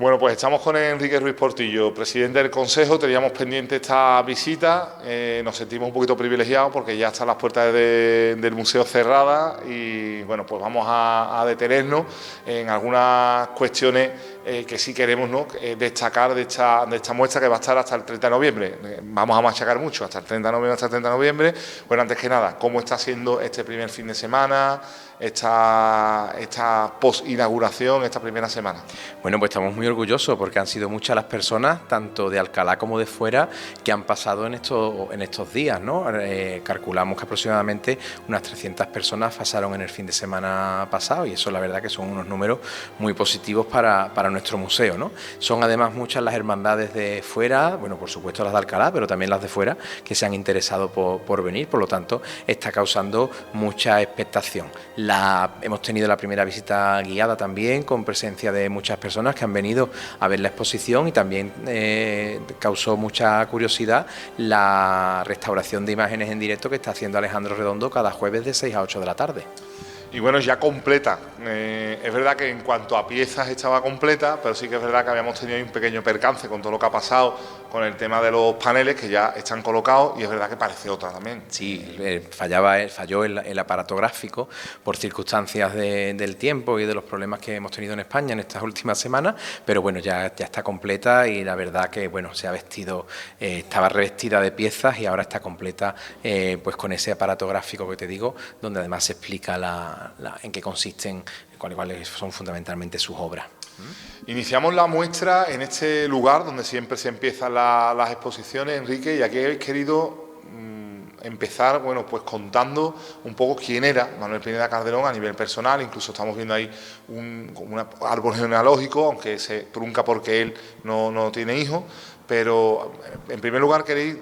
Bueno, pues estamos con Enrique Ruiz Portillo, presidente del Consejo. Teníamos pendiente esta visita, nos sentimos un poquito privilegiados porque ya están las puertas del museo cerradas y bueno, pues vamos a detenernos en algunas cuestiones que sí queremos, ¿no?, destacar de esta muestra, que va a estar hasta el 30 de noviembre. Vamos a machacar mucho hasta el 30 de noviembre, Bueno, antes que nada, ¿cómo está siendo este primer fin de semana, esta post-inauguración, esta primera semana? Bueno, pues estamos muy orgullosos porque han sido muchas las personas, tanto de Alcalá como de fuera, que han pasado en estos días, ¿no? Calculamos que aproximadamente unas 300 personas pasaron en el fin de semana pasado y eso la verdad que son unos números muy positivos para nuestro museo, ¿no? Son además muchas las hermandades de fuera, bueno, por supuesto las de Alcalá, pero también las de fuera, que se han interesado por venir, por lo tanto está causando mucha expectación. Hemos tenido la primera visita guiada también, con presencia de muchas personas que han venido a ver la exposición y también causó mucha curiosidad la restauración de imágenes en directo que está haciendo Alejandro Redondo cada jueves de 6 a 8 de la tarde. Y bueno, ya completa. Es verdad que en cuanto a piezas estaba completa, pero sí que es verdad que habíamos tenido un pequeño percance con todo lo que ha pasado con el tema de los paneles, que ya están colocados, y es verdad que parece otra también. Sí, falló el aparato gráfico por circunstancias del tiempo y de los problemas que hemos tenido en España en estas últimas semanas, pero bueno, ya está completa y la verdad que bueno, se ha vestido, estaba revestida de piezas y ahora está completa pues con ese aparato gráfico que te digo, donde además se explica en qué consisten, cuáles son fundamentalmente sus obras. Iniciamos la muestra en este lugar donde siempre se empiezan las exposiciones, Enrique, y aquí habéis querido empezar, bueno, pues contando un poco quién era Manuel Pineda Calderón a nivel personal. Incluso estamos viendo ahí un árbol genealógico, aunque se trunca porque él no tiene hijos, pero en primer lugar queréis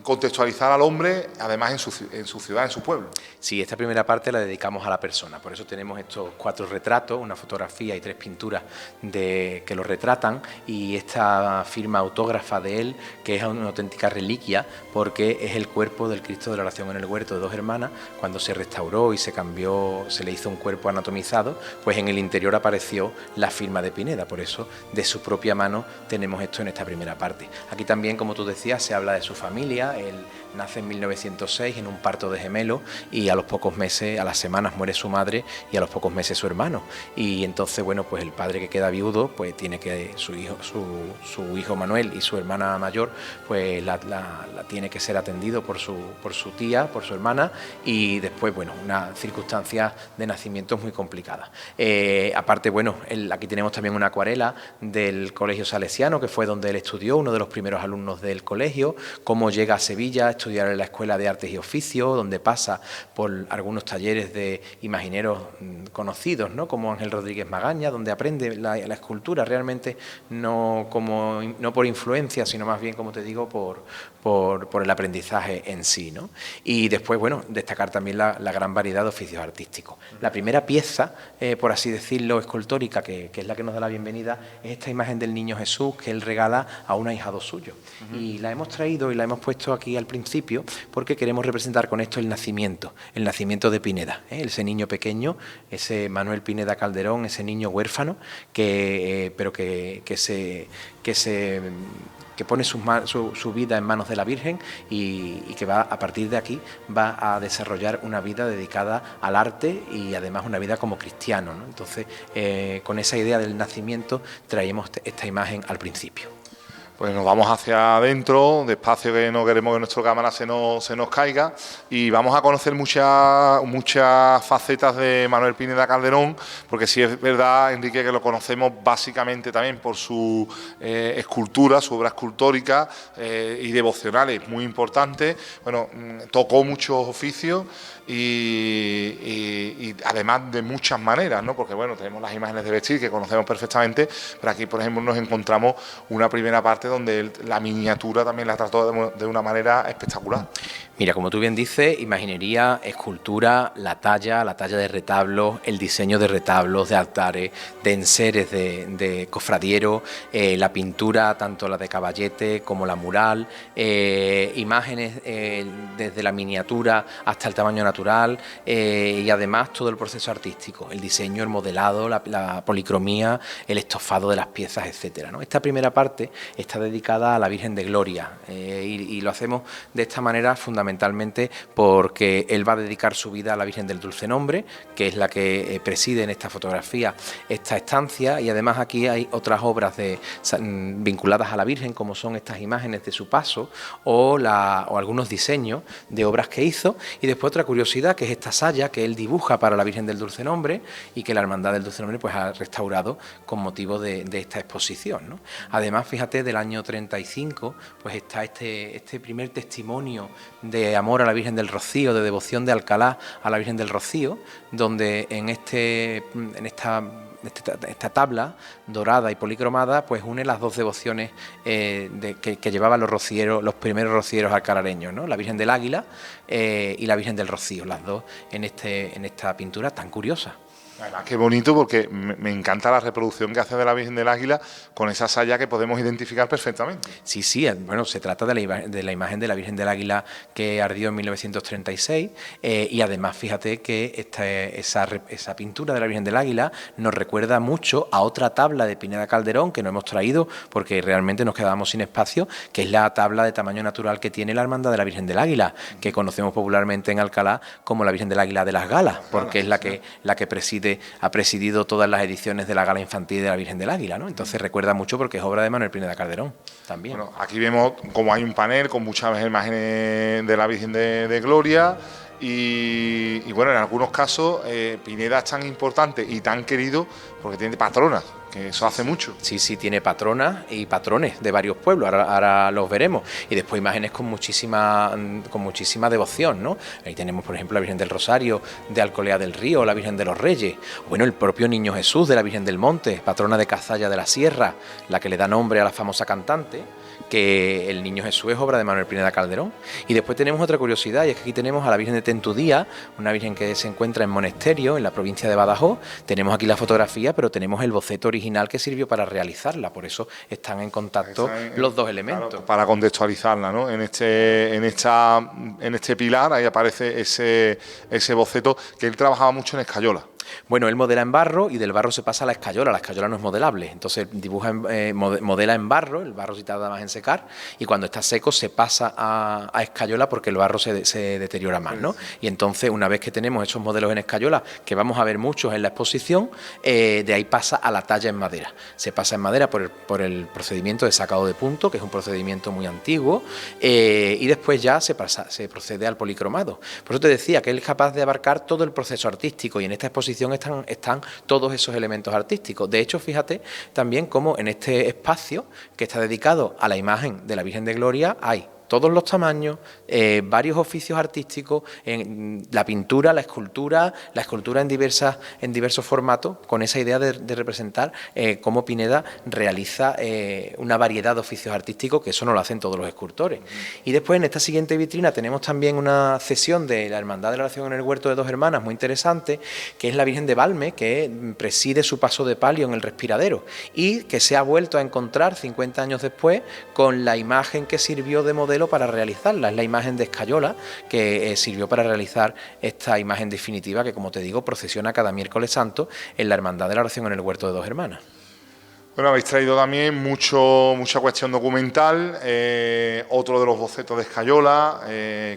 contextualizar al hombre, además en su ciudad, en su pueblo. Sí, esta primera parte la dedicamos a la persona, por eso tenemos estos 4 retratos, una fotografía y 3 pinturas que lo retratan, y esta firma autógrafa de él, que es una auténtica reliquia, porque es el cuerpo del Cristo de la Oración en el Huerto de Dos Hermanas. Cuando se restauró y se cambió, se le hizo un cuerpo anatomizado, pues en el interior apareció la firma de Pineda, por eso de su propia mano tenemos esto en esta primera parte. Aquí también, como tú decías, se habla de su familia. Él nace en 1906 en un parto de gemelos y a los pocos meses, a las semanas, muere su madre y a los pocos meses su hermano. Y entonces, bueno, pues el padre, que queda viudo, pues tiene que su hijo Manuel y su hermana mayor, pues la tiene que ser atendido por su tía, por su hermana, y después, bueno, unas circunstancias de nacimiento muy complicadas. Aparte, bueno, aquí tenemos también una acuarela del Colegio Salesiano, que fue donde él estudió, uno de los primeros alumnos del colegio, cómo llega a Sevilla a estudiar en la Escuela de Artes y Oficios, donde pasa por algunos talleres de imagineros conocidos, ¿no?, como Ángel Rodríguez Magaña, donde aprende la escultura, realmente no por influencia, sino más bien, como te digo, por el aprendizaje en sí, ¿no? Y después, bueno, destacar también la gran variedad de oficios artísticos. La primera pieza, por así decirlo, escultórica, que es la que nos da la bienvenida, es esta imagen del Niño Jesús que él regala a un ahijado suyo. Y la hemos traído y la hemos puesto aquí al principio porque queremos representar con esto el nacimiento de Pineda, ese niño pequeño, ese Manuel Pineda Calderón, ese niño huérfano que pone su vida en manos de la Virgen y que va, a partir de aquí, va a desarrollar una vida dedicada al arte y además una vida como cristiano, ¿no? Entonces, con esa idea del nacimiento traemos esta imagen al principio. Pues nos vamos hacia adentro, despacio, que no queremos que nuestra cámara se nos caiga, y vamos a conocer muchas facetas de Manuel Pineda Calderón, porque sí es verdad, Enrique, que lo conocemos básicamente también por su escultura, su obra escultórica y devocionales muy importantes. Bueno, tocó muchos oficios y además de muchas maneras, ¿no? Porque bueno, tenemos las imágenes de vestir que conocemos perfectamente, pero aquí, por ejemplo, nos encontramos una primera parte donde la miniatura también la trató de una manera espectacular. Mira, como tú bien dices, imaginería, escultura, la talla de retablos, el diseño de retablos, de altares, de enseres de cofradieros, la pintura, tanto la de caballete como la mural, imágenes desde la miniatura hasta el tamaño natural, y además todo todo el proceso artístico, el diseño, el modelado, la policromía, el estofado de las piezas, etcétera, ¿no? Esta primera parte está dedicada a la Virgen de Gloria y lo hacemos de esta manera fundamentalmente porque él va a dedicar su vida a la Virgen del Dulce Nombre, que es la que preside en esta fotografía esta estancia, y además aquí hay otras obras vinculadas a la Virgen, como son estas imágenes de su paso o algunos diseños de obras que hizo. Y después otra curiosidad, que es esta saya que él dibuja para la Virgen del Dulce Nombre y que la Hermandad del Dulce Nombre pues ha restaurado con motivo de esta exposición, ¿no? Además, fíjate, del año 35 pues está este primer testimonio de amor a la Virgen del Rocío, de devoción de Alcalá a la Virgen del Rocío, donde en esta tabla dorada y policromada pues une las dos devociones que llevaban los primeros rocieros alcalareños, ¿no? La Virgen del Águila y la Virgen del Rocío, las dos en esta pintura tan curiosa. Además, qué bonito, porque me encanta la reproducción que hace de la Virgen del Águila con esa saya que podemos identificar perfectamente. Sí, bueno, se trata de la imagen de la Virgen del Águila que ardió en 1936 y además fíjate que esa pintura de la Virgen del Águila nos recuerda mucho a otra tabla de Pineda Calderón que no hemos traído porque realmente nos quedábamos sin espacio, que es la tabla de tamaño natural que tiene la Hermandad de la Virgen del Águila, que conocemos popularmente en Alcalá como la Virgen del Águila de las Galas, porque es la que ha presidido todas las ediciones de la Gala Infantil de la Virgen del Águila, ¿no? Entonces recuerda mucho porque es obra de Manuel Pineda Calderón también. Bueno, aquí vemos como hay un panel con muchas imágenes de la Virgen de Gloria y bueno, en algunos casos Pineda es tan importante y tan querido porque tiene patronas, que eso hace mucho. Sí, tiene patronas y patrones de varios pueblos, ahora los veremos. Y después imágenes con muchísima devoción, ¿no? Ahí tenemos, por ejemplo, la Virgen del Rosario de Alcolea del Río, la Virgen de los Reyes, bueno, el propio Niño Jesús de la Virgen del Monte, patrona de Cazalla de la Sierra, la que le da nombre a la famosa cantante, que el Niño Jesús es obra de Manuel Pineda Calderón. Y después tenemos otra curiosidad, y es que aquí tenemos a la Virgen de Tentudía, una virgen que se encuentra en Monesterio, en la provincia de Badajoz. Tenemos aquí la fotografía, pero tenemos el boceto original que sirvió para realizarla, por eso están en contacto los dos elementos. Claro, para contextualizarla, ¿no? En este pilar ahí aparece ese boceto que él trabajaba mucho en escayola. Bueno, él modela en barro y del barro se pasa a la escayola no es modelable, entonces modela en barro, el barro sí tarda más en secar y cuando está seco se pasa a escayola porque el barro se deteriora más, ¿no? Y entonces una vez que tenemos esos modelos en escayola, que vamos a ver muchos en la exposición, de ahí pasa a la talla en madera. Se pasa en madera por el procedimiento de sacado de punto, que es un procedimiento muy antiguo, y después ya se procede al policromado. Por eso te decía que él es capaz de abarcar todo el proceso artístico y en esta exposición están todos esos elementos artísticos. De hecho, fíjate también cómo en este espacio que está dedicado a la imagen de la Virgen de Gloria hay todos los tamaños, varios oficios artísticos, la pintura, la escultura en diversos formatos, con esa idea de representar cómo Pineda realiza una variedad de oficios artísticos, que eso no lo hacen todos los escultores. Y después en esta siguiente vitrina tenemos también una cesión de la Hermandad de la Oración en el Huerto de Dos Hermanas, muy interesante, que es la Virgen de Valme, que preside su paso de palio en el Respiradero y que se ha vuelto a encontrar 50 años después con la imagen que sirvió de modelo para realizarla. Es la imagen de escayola que sirvió para realizar esta imagen definitiva que, como te digo, procesiona cada miércoles santo en la Hermandad de la Oración en el Huerto de Dos Hermanas. Bueno, habéis traído también mucha cuestión documental, otro de los bocetos de escayola,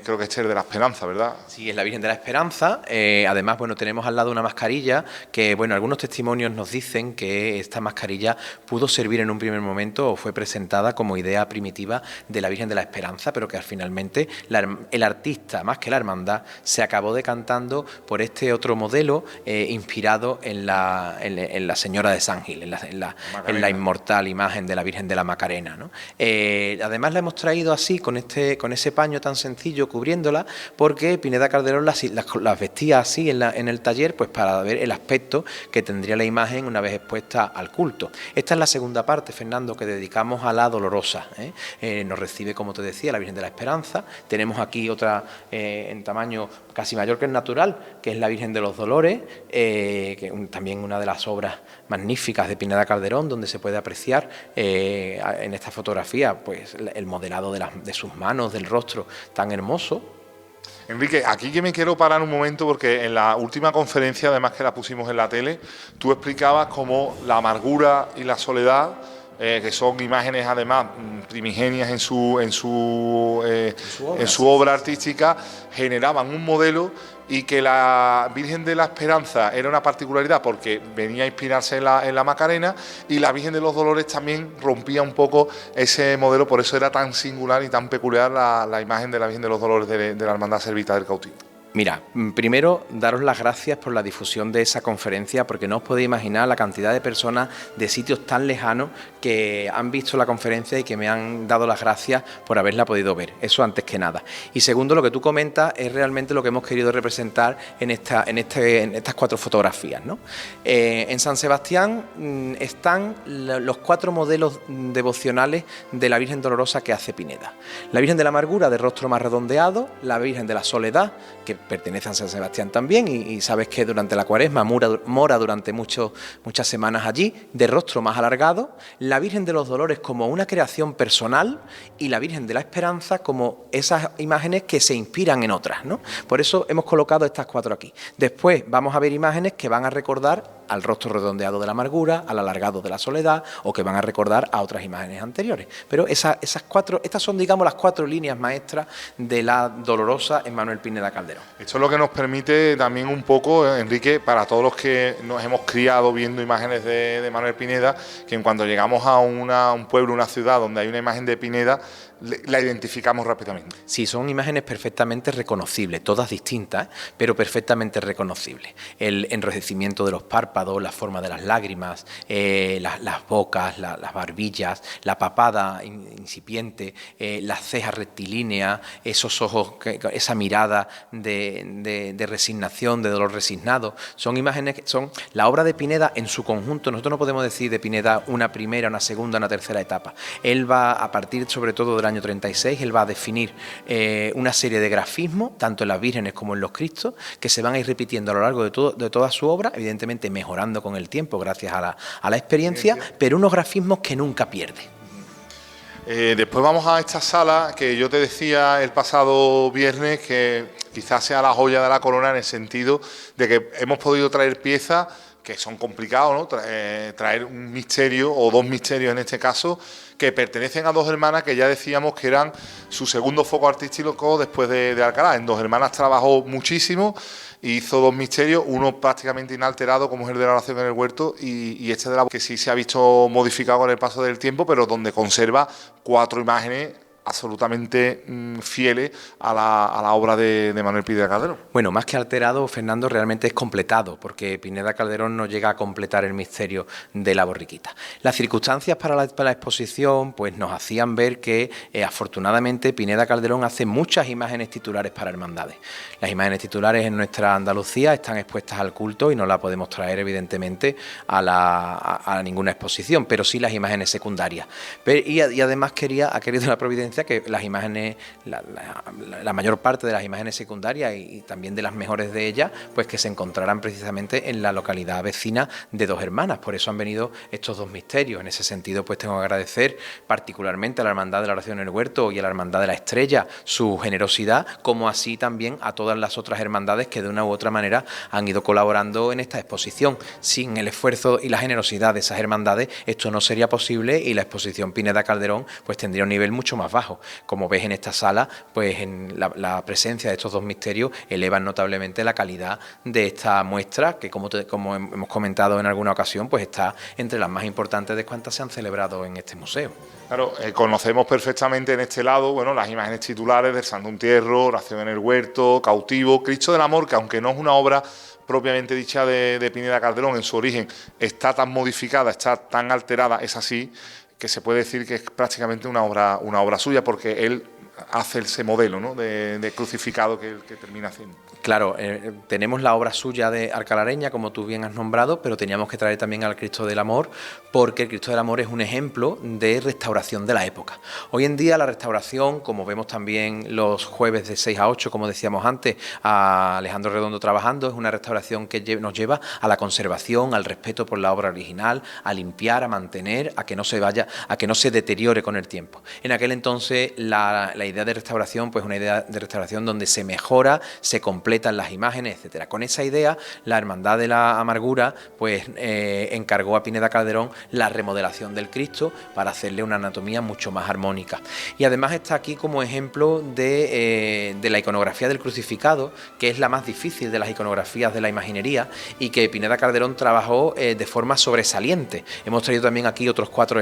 creo que este es de la Esperanza, ¿verdad? Sí, es la Virgen de la Esperanza. Además, bueno, tenemos al lado una mascarilla que, bueno, algunos testimonios nos dicen que esta mascarilla pudo servir en un primer momento o fue presentada como idea primitiva de la Virgen de la Esperanza, pero que finalmente el artista, más que la hermandad, se acabó decantando por este otro modelo inspirado en la Señora de San Gil, en la inmortal imagen de la Virgen de la Macarena, ¿no? Además la hemos traído así, con ese paño tan sencillo cubriéndola, porque Pineda Calderón las vestía así en el taller, pues para ver el aspecto que tendría la imagen una vez expuesta al culto. Esta es la segunda parte, Fernando, que dedicamos a la Dolorosa, ¿eh? Nos recibe, como te decía, la Virgen de la Esperanza. Tenemos aquí otra en tamaño casi mayor que el natural, que es la Virgen de los Dolores, que también una de las obras magníficas de Pineda Calderón, donde se puede apreciar en esta fotografía pues el modelado de sus manos, del rostro tan hermoso. Enrique, aquí que me quiero parar un momento porque en la última conferencia, además que la pusimos en la tele, tú explicabas cómo la amargura y la soledad, que son imágenes además primigenias en su obra artística, generaban un modelo y que la Virgen de la Esperanza era una particularidad porque venía a inspirarse en la Macarena, y la Virgen de los Dolores también rompía un poco ese modelo, por eso era tan singular y tan peculiar la imagen de la Virgen de los Dolores de la Hermandad Servita del Cautivo. Mira, primero daros las gracias por la difusión de esa conferencia, porque no os podéis imaginar la cantidad de personas de sitios tan lejanos que han visto la conferencia y que me han dado las gracias por haberla podido ver. Eso antes que nada. Y segundo, lo que tú comentas es realmente lo que hemos querido representar en estas 4 fotografías, ¿no? En San Sebastián están los 4 modelos devocionales de la Virgen Dolorosa que hace Pineda. La Virgen de la Amargura, de rostro más redondeado; la Virgen de la Soledad, que pertenece a San Sebastián también, y sabes que durante la Cuaresma mora durante muchas semanas allí, de rostro más alargado; la Virgen de los Dolores como una creación personal, y la Virgen de la Esperanza como esas imágenes que se inspiran en otras, ¿no? Por eso hemos colocado estas 4 aquí. Después vamos a ver imágenes que van a recordar al rostro redondeado de la Amargura, al alargado de la Soledad, o que van a recordar a otras imágenes anteriores. Pero estas son, digamos, las 4 líneas maestras de la Dolorosa en Manuel Pineda Calderón. Esto es lo que nos permite también un poco, Enrique, para todos los que nos hemos criado viendo imágenes de Manuel Pineda, que en cuando llegamos a un pueblo, una ciudad donde hay una imagen de Pineda, la identificamos rápidamente. Sí, son imágenes perfectamente reconocibles, todas distintas, pero perfectamente reconocibles. El enrojecimiento de los párpados, la forma de las lágrimas, las bocas, las barbillas, la papada incipiente, las cejas rectilíneas, esos ojos, esa mirada de resignación, de dolor resignado. Son imágenes que son la obra de Pineda en su conjunto. Nosotros no podemos decir de Pineda una primera, una segunda, una tercera etapa. Él va, a partir sobre todo del año 36, él va a definir una serie de grafismos, tanto en las vírgenes como en los Cristos, que se van a ir repitiendo a lo largo de toda su obra, evidentemente mejorando con el tiempo gracias a la experiencia, pero unos grafismos que nunca pierde. Después vamos a esta sala que yo te decía el pasado viernes que quizás sea la joya de la corona, en el sentido de que hemos podido traer piezas que son complicados, ¿no? Traer un misterio, o 2 misterios en este caso, que pertenecen a 2 hermanas que ya decíamos que eran su segundo foco artístico después de Alcalá. En 2 hermanas trabajó muchísimo, hizo 2 misterios, uno prácticamente inalterado como es el de la oración en el huerto, y este de la que sí se ha visto modificado con el paso del tiempo, pero donde conserva 4 imágenes absolutamente fieles a la obra de Manuel Pineda Calderón. Bueno, más que alterado, Fernando, realmente es completado, porque Pineda Calderón no llega a completar el misterio de la borriquita. Las circunstancias para la exposición pues nos hacían ver que afortunadamente Pineda Calderón hace muchas imágenes titulares para hermandades. Las imágenes titulares en nuestra Andalucía están expuestas al culto y no las podemos traer evidentemente a ninguna exposición, pero sí las imágenes secundarias. Y además ha querido la providencia que las imágenes, la mayor parte de las imágenes secundarias y también de las mejores de ellas, pues que se encontrarán precisamente en la localidad vecina de 2 hermanas. Por eso han venido estos 2 misterios. En ese sentido, pues tengo que agradecer particularmente a la Hermandad de la Oración en el Huerto y a la Hermandad de la Estrella su generosidad, como así también a todas las otras hermandades que de una u otra manera han ido colaborando en esta exposición. Sin el esfuerzo y la generosidad de esas hermandades, esto no sería posible, y la exposición Pineda Calderón pues tendría un nivel mucho más bajo. Como ves en esta sala, pues en la presencia de estos 2 misterios elevan notablemente la calidad de esta muestra, que como hemos comentado en alguna ocasión, pues está entre las más importantes de cuantas se han celebrado en este museo. Claro, conocemos perfectamente en este lado, bueno, las imágenes titulares del Santo Entierro, Oración en el Huerto, Cautivo, Cristo del Amor, que aunque no es una obra propiamente dicha de Pineda Calderón, en su origen está tan modificada, está tan alterada, es así, que se puede decir que es prácticamente una obra suya, porque él hace ese modelo, ¿no?, de crucificado que termina haciendo. Claro, tenemos la obra suya de alcalareña, como tú bien has nombrado, pero teníamos que traer también al Cristo del Amor, porque el Cristo del Amor es un ejemplo de restauración de la época. Hoy en día la restauración, como vemos también los jueves de 6 a 8, como decíamos antes, a Alejandro Redondo trabajando, es una restauración que nos lleva a la conservación, al respeto por la obra original, a limpiar, a mantener, a que no se deteriore con el tiempo. En aquel entonces la idea de restauración, pues una idea de restauración donde se mejora, se completan las imágenes, etcétera. Con esa idea, la Hermandad de la Amargura pues encargó a Pineda Calderón la remodelación del Cristo para hacerle una anatomía mucho más armónica. Y además está aquí como ejemplo de la iconografía del crucificado, que es la más difícil de las iconografías de la imaginería y que Pineda Calderón trabajó de forma sobresaliente. Hemos traído también aquí otros 5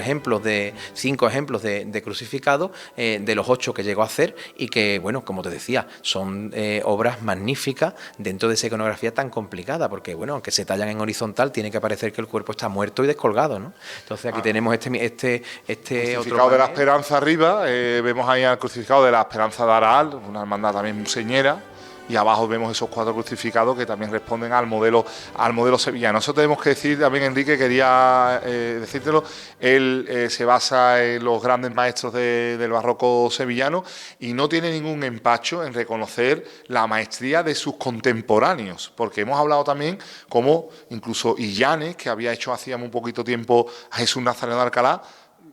ejemplos de crucificado, de los 8 que llegó a hacer y que, bueno, como te decía, son obras magníficas dentro de esa iconografía tan complicada, porque, bueno, aunque se tallan en horizontal, tiene que parecer que el cuerpo está muerto y descolgado, ¿no? Entonces aquí tenemos este crucificado otro de la Esperanza arriba, vemos ahí al crucificado de la Esperanza de Araal, una hermandad también museñera, y abajo vemos esos 4 crucificados que también responden al modelo sevillano. Eso tenemos que decir también, Enrique, quería decírtelo, él se basa en los grandes maestros del barroco sevillano y no tiene ningún empacho en reconocer la maestría de sus contemporáneos, porque hemos hablado también como incluso Illanes, que había hecho hacía muy poquito tiempo a Jesús Nazareno de Alcalá,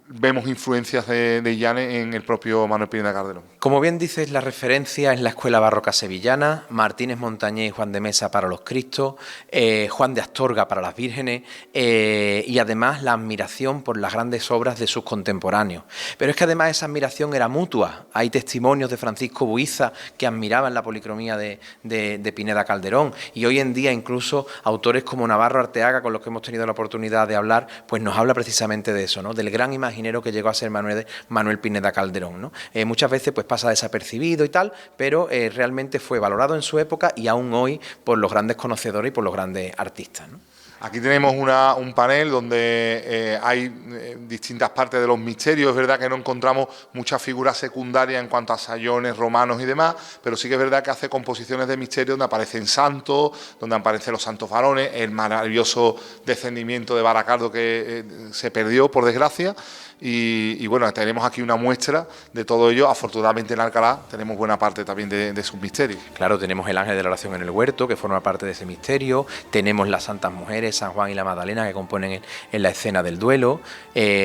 vemos influencias de Illanes en el propio Manuel Pineda Calderón. Como bien dices, la referencia es la escuela barroca sevillana, Martínez Montañés y Juan de Mesa para los Cristos, Juan de Astorga para las vírgenes y además la admiración por las grandes obras de sus contemporáneos. Pero es que además esa admiración era mutua. Hay testimonios de Francisco Buiza que admiraban la policromía de Pineda Calderón y hoy en día incluso autores como Navarro Arteaga, con los que hemos tenido la oportunidad de hablar, pues nos habla precisamente de eso, ¿no? Del gran imaginero que llegó a ser Manuel Pineda Calderón, ¿no? Muchas veces pues pasa desapercibido y tal, pero realmente fue valorado en su época y aún hoy por los grandes conocedores y por los grandes artistas, ¿no? Aquí tenemos un panel donde hay distintas partes de los misterios. Es verdad que no encontramos muchas figuras secundarias en cuanto a sayones, romanos y demás, pero sí que es verdad que hace composiciones de misterio donde aparecen santos, donde aparecen los santos varones, el maravilloso descendimiento de Baracardo que se perdió, por desgracia. Y bueno, tenemos aquí una muestra de todo ello. Afortunadamente en Alcalá tenemos buena parte también de sus misterios. Claro, tenemos el ángel de la oración en el huerto, que forma parte de ese misterio. Tenemos las santas mujeres, San Juan y la Magdalena, que componen en la escena del duelo.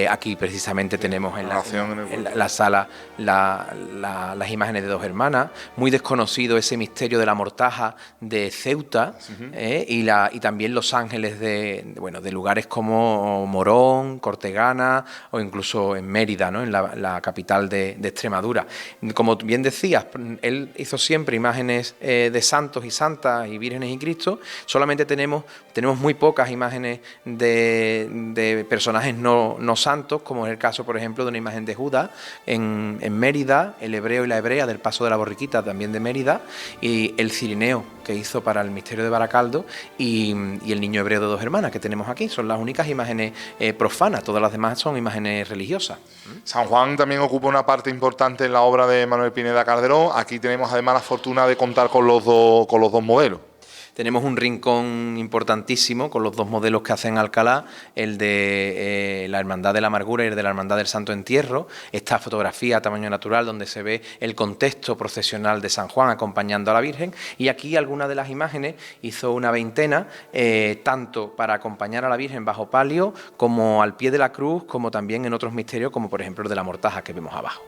Aquí precisamente tenemos en la sala las imágenes de dos hermanas. Muy desconocido ese misterio de la mortaja de Ceuta, y también los ángeles de lugares como Morón, Cortegana o incluso en Mérida, ¿no? En la capital de Extremadura. Como bien decías, él hizo siempre imágenes de santos y santas y vírgenes y Cristo. Solamente tenemos muy pocas imágenes de personajes no santos, como es el caso, por ejemplo, de una imagen de Judas en Mérida, el hebreo y la hebrea del Paso de la Borriquita, también de Mérida, y el cirineo que hizo para el misterio de Baracaldo y el niño hebreo de dos hermanas que tenemos aquí. Son las únicas imágenes profanas, todas las demás son imágenes religiosas. San Juan también ocupa una parte importante en la obra de Manuel Pineda Calderón. Aquí tenemos además la fortuna de contar con los dos modelos. Tenemos un rincón importantísimo con los dos modelos que hacen Alcalá, el de la Hermandad de la Amargura y el de la Hermandad del Santo Entierro. Esta fotografía a tamaño natural donde se ve el contexto procesional de San Juan acompañando a la Virgen. Y aquí algunas de las imágenes hizo una veintena, tanto para acompañar a la Virgen bajo palio como al pie de la cruz, como también en otros misterios, como por ejemplo el de la mortaja que vemos abajo.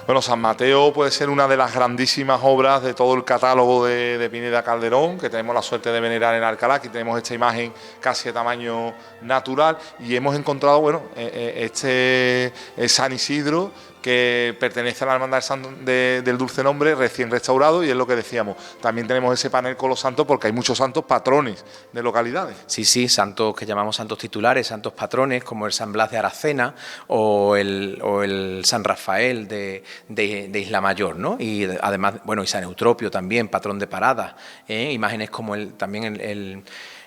Bueno, San Mateo puede ser una de las grandísimas obras de todo el catálogo de Pineda Calderón, que tenemos la suerte de venerar en Alcalá. Aquí tenemos esta imagen casi de tamaño natural y hemos encontrado, bueno, este San Isidro, que pertenece a la Hermandad del Dulce Nombre, recién restaurado, y es lo que decíamos. También tenemos ese panel con los santos, porque hay muchos santos patrones de localidades. Sí, santos que llamamos santos titulares, santos patrones, como el San Blas de Aracena o el San Rafael de Isla Mayor, ¿no? Y además, bueno, y San Eutropio también, patrón de Paradas, imágenes como también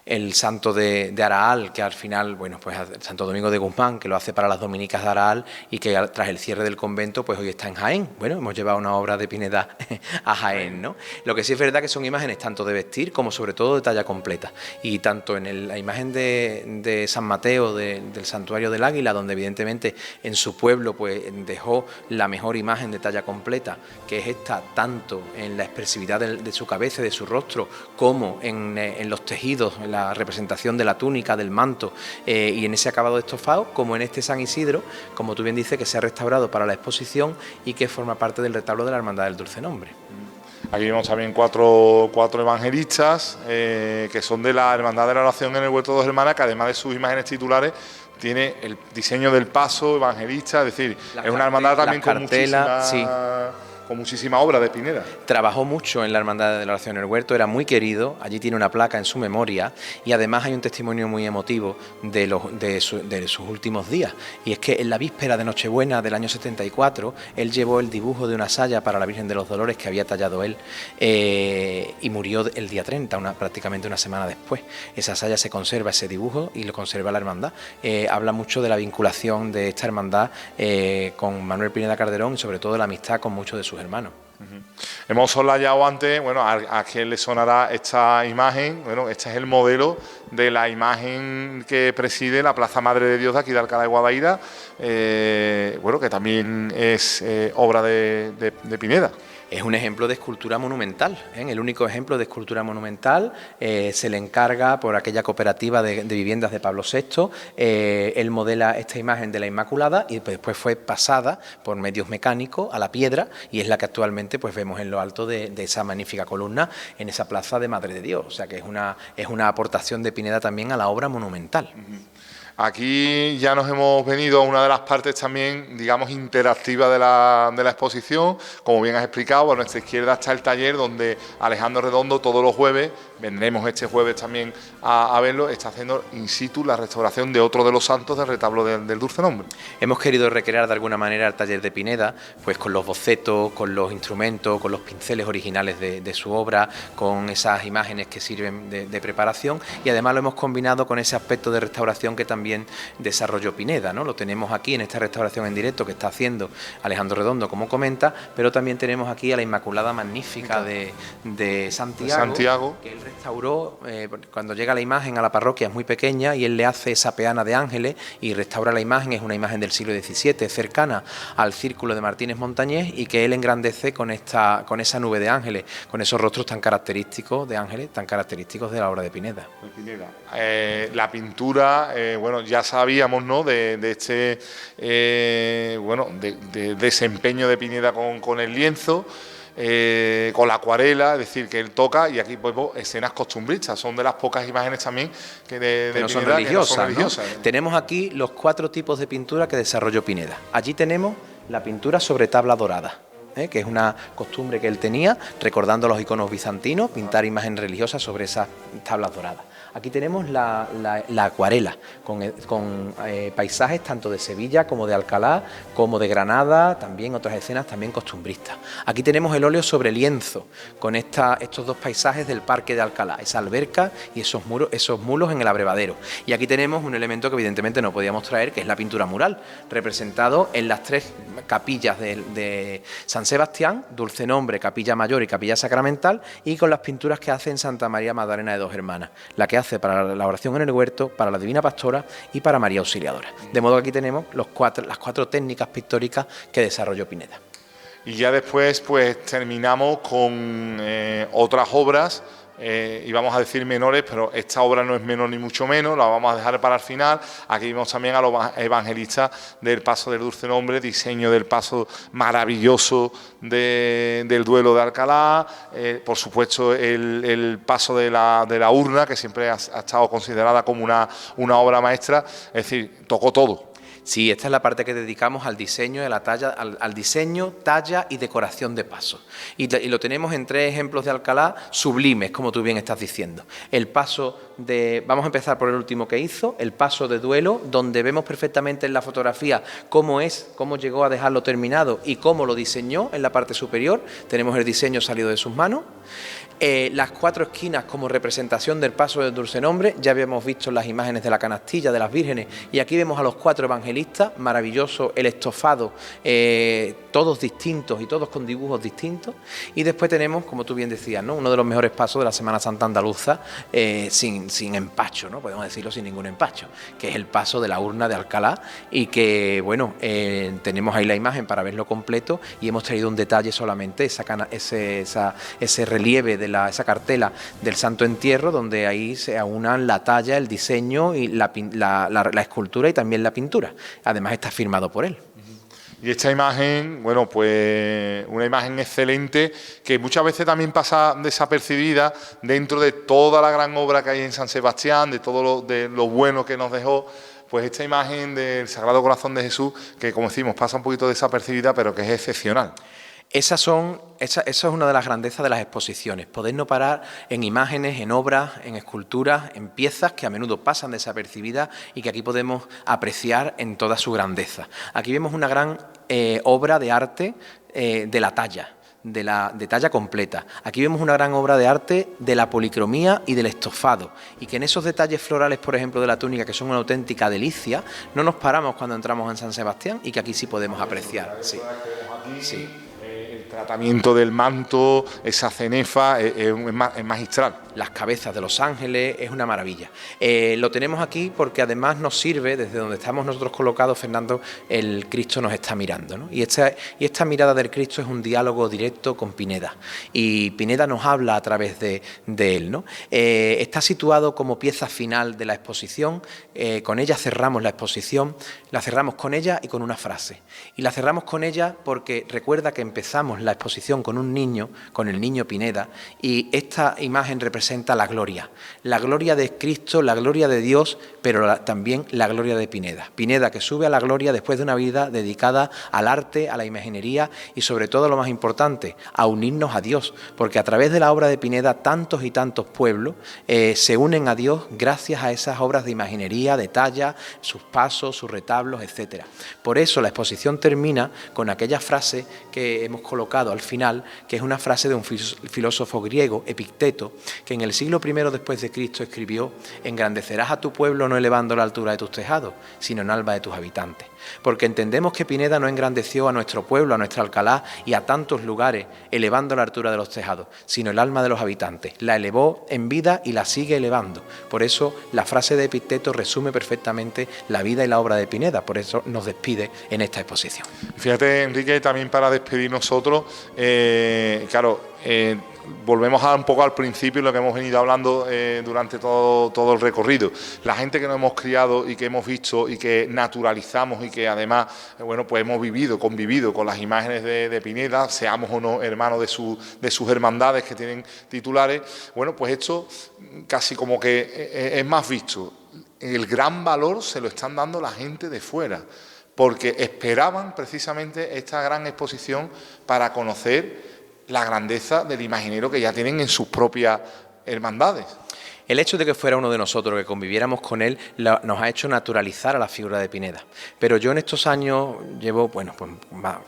el santo de Araal, que al final, bueno, pues el Santo Domingo de Guzmán, que lo hace para las dominicas de Araal y que tras el cierre del convento, pues hoy está en Jaén. Bueno, hemos llevado una obra de Pineda a Jaén, ¿no? Lo que sí es verdad que son imágenes tanto de vestir como sobre todo de talla completa. Y tanto en la imagen de San Mateo, del Santuario del Águila, donde evidentemente en su pueblo pues dejó la mejor imagen de talla completa, que es esta, tanto en la expresividad de su cabeza, de su rostro, como en los tejidos, en la representación de la túnica, del manto y en ese acabado de estofado, como en este San Isidro, como tú bien dices, que se ha restaurado para la exposición y que forma parte del retablo de la Hermandad del Dulce Nombre. Aquí vemos también cuatro evangelistas que son de la Hermandad de la Oración en el Huerto de Dos Hermanas, que además de sus imágenes titulares tiene el diseño del paso evangelista, es decir, es una hermandad también con muchísima obra de Pineda. Trabajó mucho en la Hermandad de la Oración en el Huerto, era muy querido, allí tiene una placa en su memoria y además hay un testimonio muy emotivo de sus últimos días, y es que en la víspera de Nochebuena del año 74 él llevó el dibujo de una saya para la Virgen de los Dolores que había tallado él y murió el día 30, prácticamente una semana después. Esa saya se conserva, ese dibujo, y lo conserva la hermandad. Habla mucho de la vinculación de esta hermandad con Manuel Pineda Calderón y sobre todo de la amistad con muchos de sus hermanos. Hemos soslayado antes, bueno, a quién le sonará esta imagen. Bueno, este es el modelo de la imagen que preside la Plaza Madre de Dios de aquí de Alcalá de Guadaira, bueno, que también es obra de Pineda. Es un ejemplo de escultura monumental, el único ejemplo de escultura monumental. Se le encarga por aquella cooperativa de viviendas de Pablo VI. Él modela esta imagen de la Inmaculada y después fue pasada por medios mecánicos a la piedra, y es la que actualmente pues vemos en lo alto de esa magnífica columna en esa plaza de Madre de Dios. O sea que es una aportación de Pineda también a la obra monumental. Aquí ya nos hemos venido a una de las partes también, digamos, interactivas de la exposición. Como bien has explicado, a nuestra izquierda está el taller donde Alejandro Redondo todos los jueves, vendremos este jueves también a verlo, está haciendo in situ la restauración de otro de los santos del retablo del Dulce Nombre. Hemos querido recrear de alguna manera el taller de Pineda, pues con los bocetos, con los instrumentos, con los pinceles originales de su obra, con esas imágenes que sirven de preparación, y además lo hemos combinado con ese aspecto de restauración que también desarrolló Pineda, ¿no? Lo tenemos aquí en esta restauración en directo que está haciendo Alejandro Redondo, como comenta, pero también tenemos aquí a la Inmaculada Magnífica de Santiago, que él restauró. Cuando llega la imagen a la parroquia es muy pequeña y él le hace esa peana de ángeles y restaura la imagen. Es una imagen del siglo XVII, cercana al círculo de Martínez Montañés, y que él engrandece con esa nube de ángeles, con esos rostros tan característicos de ángeles, tan característicos de la obra de Pineda. La pintura, bueno, ya sabíamos, ¿no?, de este de desempeño de Pineda con el lienzo, con la acuarela, es decir, que él toca, y aquí pues escenas costumbristas, son de las pocas imágenes también que no son religiosas, ¿no? Tenemos aquí los 4 tipos de pintura que desarrolló Pineda. Allí tenemos la pintura sobre tabla dorada, que es una costumbre que él tenía, recordando los iconos bizantinos, pintar imágenes religiosas sobre esas tablas doradas. Aquí tenemos la acuarela, con paisajes tanto de Sevilla como de Alcalá, como de Granada, también otras escenas también costumbristas. Aquí tenemos el óleo sobre lienzo, con estos 2 paisajes del Parque de Alcalá, esa alberca y esos mulos en el abrevadero. Y aquí tenemos un elemento que evidentemente no podíamos traer, que es la pintura mural, representado en las 3 capillas de San Sebastián, Dulce Nombre, Capilla Mayor y Capilla Sacramental, y con las pinturas que hace en Santa María Magdalena de Dos Hermanas, la que hace para la oración en el huerto, para la Divina Pastora y para María Auxiliadora. De modo que aquí tenemos las 4 técnicas pictóricas que desarrolló Pineda. Y ya después pues terminamos con otras obras, y vamos a decir menores, pero esta obra no es menor ni mucho menos, la vamos a dejar para el final. Aquí vemos también a los evangelistas del Paso del Dulce Nombre, diseño del paso maravilloso del Duelo de Alcalá, por supuesto el paso de la urna, que siempre ha estado considerada como una obra maestra, es decir, tocó todo. Sí, esta es la parte que dedicamos al diseño de la talla, al diseño, talla y decoración de pasos. Y lo tenemos en 3 ejemplos de Alcalá sublimes, como tú bien estás diciendo. El paso vamos a empezar por el último que hizo, el paso de duelo, donde vemos perfectamente en la fotografía cómo llegó a dejarlo terminado y cómo lo diseñó en la parte superior. Tenemos el diseño salido de sus manos. Las 4 esquinas como representación del paso del dulce nombre. Ya habíamos visto las imágenes de la canastilla, de las vírgenes, y aquí vemos a los 4 evangelistas, maravilloso el estofado, todos distintos y todos con dibujos distintos. Y después tenemos, como tú bien decías, ¿no?, uno de los mejores pasos de la Semana Santa andaluza, sin empacho, ¿no?, podemos decirlo sin ningún empacho, que es el paso de la urna de Alcalá, y que, bueno, tenemos ahí la imagen para verlo completo, y hemos traído un detalle solamente, ese relieve de esa cartela del Santo Entierro, donde ahí se aunan la talla, el diseño y la escultura y también la pintura. Además está firmado por él. Y esta imagen, bueno, pues una imagen excelente que muchas veces también pasa desapercibida dentro de toda la gran obra que hay en San Sebastián, de todo lo bueno que nos dejó. Pues esta imagen del Sagrado Corazón de Jesús, que como decimos pasa un poquito desapercibida, pero que es excepcional. Esa es una de las grandezas de las exposiciones, poder no parar en imágenes, en obras, en esculturas, en piezas que a menudo pasan desapercibidas y que aquí podemos apreciar en toda su grandeza. Aquí vemos una gran obra de arte de la talla. De talla completa. Aquí vemos una gran obra de arte de la policromía y del estofado, y que en esos detalles florales, por ejemplo, de la túnica, que son una auténtica delicia, no nos paramos cuando entramos en San Sebastián, y que aquí sí podemos apreciar. Sí. Sí. El tratamiento del manto, esa cenefa, es magistral. Las cabezas de los ángeles, es una maravilla. Lo tenemos aquí porque además nos sirve, desde donde estamos nosotros colocados, Fernando, el Cristo nos está mirando, ¿no? Y esta mirada del Cristo es un diálogo directo con Pineda, y Pineda nos habla a través de él, ¿no? Está situado como pieza final de la exposición. Con ella cerramos la exposición, la cerramos con ella y con una frase. Y la cerramos con ella porque recuerda que empezamos la exposición con un niño, con el niño Pineda, y esta imagen representa la gloria de Cristo, la gloria de Dios, pero también la gloria de Pineda. Pineda, que sube a la gloria después de una vida dedicada al arte, a la imaginería y sobre todo, lo más importante, a unirnos a Dios, porque a través de la obra de Pineda tantos y tantos pueblos se unen a Dios gracias a esas obras de imaginería, de talla, sus pasos, sus retablos, etcétera. Por eso la exposición termina con aquella frase que hemos colocado al final, que es una frase de un filósofo griego, Epicteto, que en el siglo I después de Cristo escribió: engrandecerás a tu pueblo no elevando la altura de tus tejados, sino en alba de tus habitantes. Porque entendemos que Pineda no engrandeció a nuestro pueblo, a nuestra Alcalá y a tantos lugares elevando la altura de los tejados, sino el alma de los habitantes. La elevó en vida y la sigue elevando. Por eso la frase de Epicteto resume perfectamente la vida y la obra de Pineda. Por eso nos despide en esta exposición. Fíjate, Enrique, también para despedir nosotros, volvemos un poco al principio, lo que hemos venido hablando durante todo el recorrido. La gente que nos hemos criado y que hemos visto y que naturalizamos y que además, bueno, pues hemos convivido con las imágenes de Pineda, seamos o no hermanos de sus hermandades que tienen titulares, bueno, pues esto casi como que es más visto. El gran valor se lo están dando la gente de fuera, porque esperaban precisamente esta gran exposición para conocer la grandeza del imaginero que ya tienen en sus propias hermandades. El hecho de que fuera uno de nosotros, que conviviéramos con él, nos ha hecho naturalizar a la figura de Pineda. Pero yo en estos años llevo, bueno, pues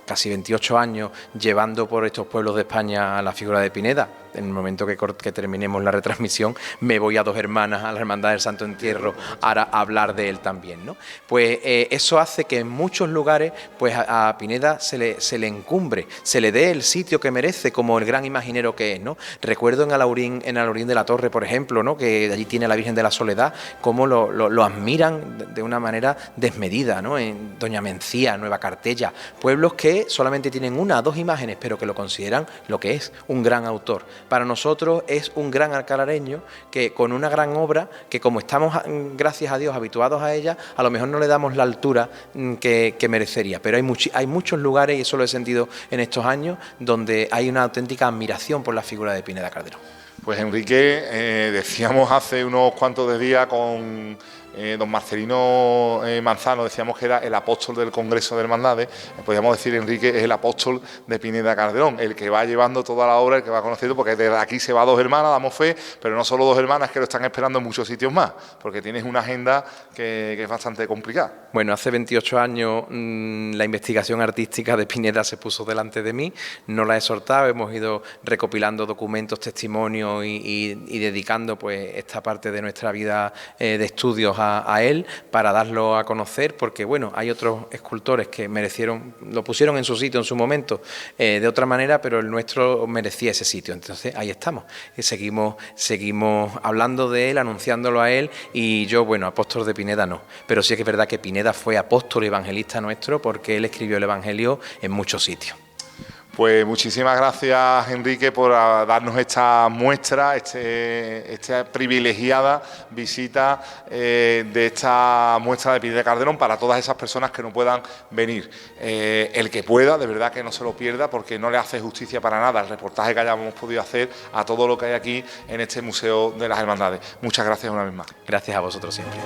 casi 28 años llevando por estos pueblos de España a la figura de Pineda. En el momento que terminemos la retransmisión, me voy a Dos Hermanas, a la Hermandad del Santo Entierro, a hablar de él también, ¿no? Pues eso hace que en muchos lugares pues a Pineda se le encumbre, se le dé el sitio que merece como el gran imaginero que es, ¿no? Recuerdo en Alaurín de la Torre, por ejemplo, ¿no?, que allí tiene la Virgen de la Soledad, cómo lo admiran de una manera desmedida, ¿no? En Doña Mencía, Nueva Cartella, pueblos que solamente tienen una o dos imágenes, pero que lo consideran lo que es un gran autor. Para nosotros es un gran alcalareño que con una gran obra, que como estamos, gracias a Dios, habituados a ella, a lo mejor no le damos la altura que merecería. Pero hay muchos lugares, y eso lo he sentido en estos años, donde hay una auténtica admiración por la figura de Pineda Calderón. Pues Enrique, decíamos hace unos cuantos de días con don Marcelino Manzano, decíamos que era el apóstol del Congreso de Hermandades, podríamos decir Enrique es el apóstol de Pineda Calderón, el que va llevando toda la obra, el que va conociendo, porque desde aquí se va Dos Hermanas, damos fe, pero no solo Dos Hermanas, que lo están esperando en muchos sitios más, porque tienes una agenda que es bastante complicada. Bueno, hace 28 años la investigación artística de Pineda se puso delante de mí, no la he soltado, hemos ido recopilando documentos, testimonios y dedicando pues esta parte de nuestra vida de estudios a él para darlo a conocer, porque bueno, hay otros escultores que lo pusieron en su sitio en su momento de otra manera, pero el nuestro merecía ese sitio, entonces ahí estamos, seguimos hablando de él, anunciándolo a él, y yo, bueno, apóstol de Pineda no, pero sí que es verdad que Pineda fue apóstol evangelista nuestro porque él escribió el Evangelio en muchos sitios. Pues muchísimas gracias, Enrique, por darnos esta muestra, esta privilegiada visita de esta muestra de Pineda Calderón para todas esas personas que no puedan venir. El que pueda, de verdad que no se lo pierda, porque no le hace justicia para nada el reportaje que hayamos podido hacer a todo lo que hay aquí en este Museo de las Hermandades. Muchas gracias una vez más. Gracias a vosotros siempre.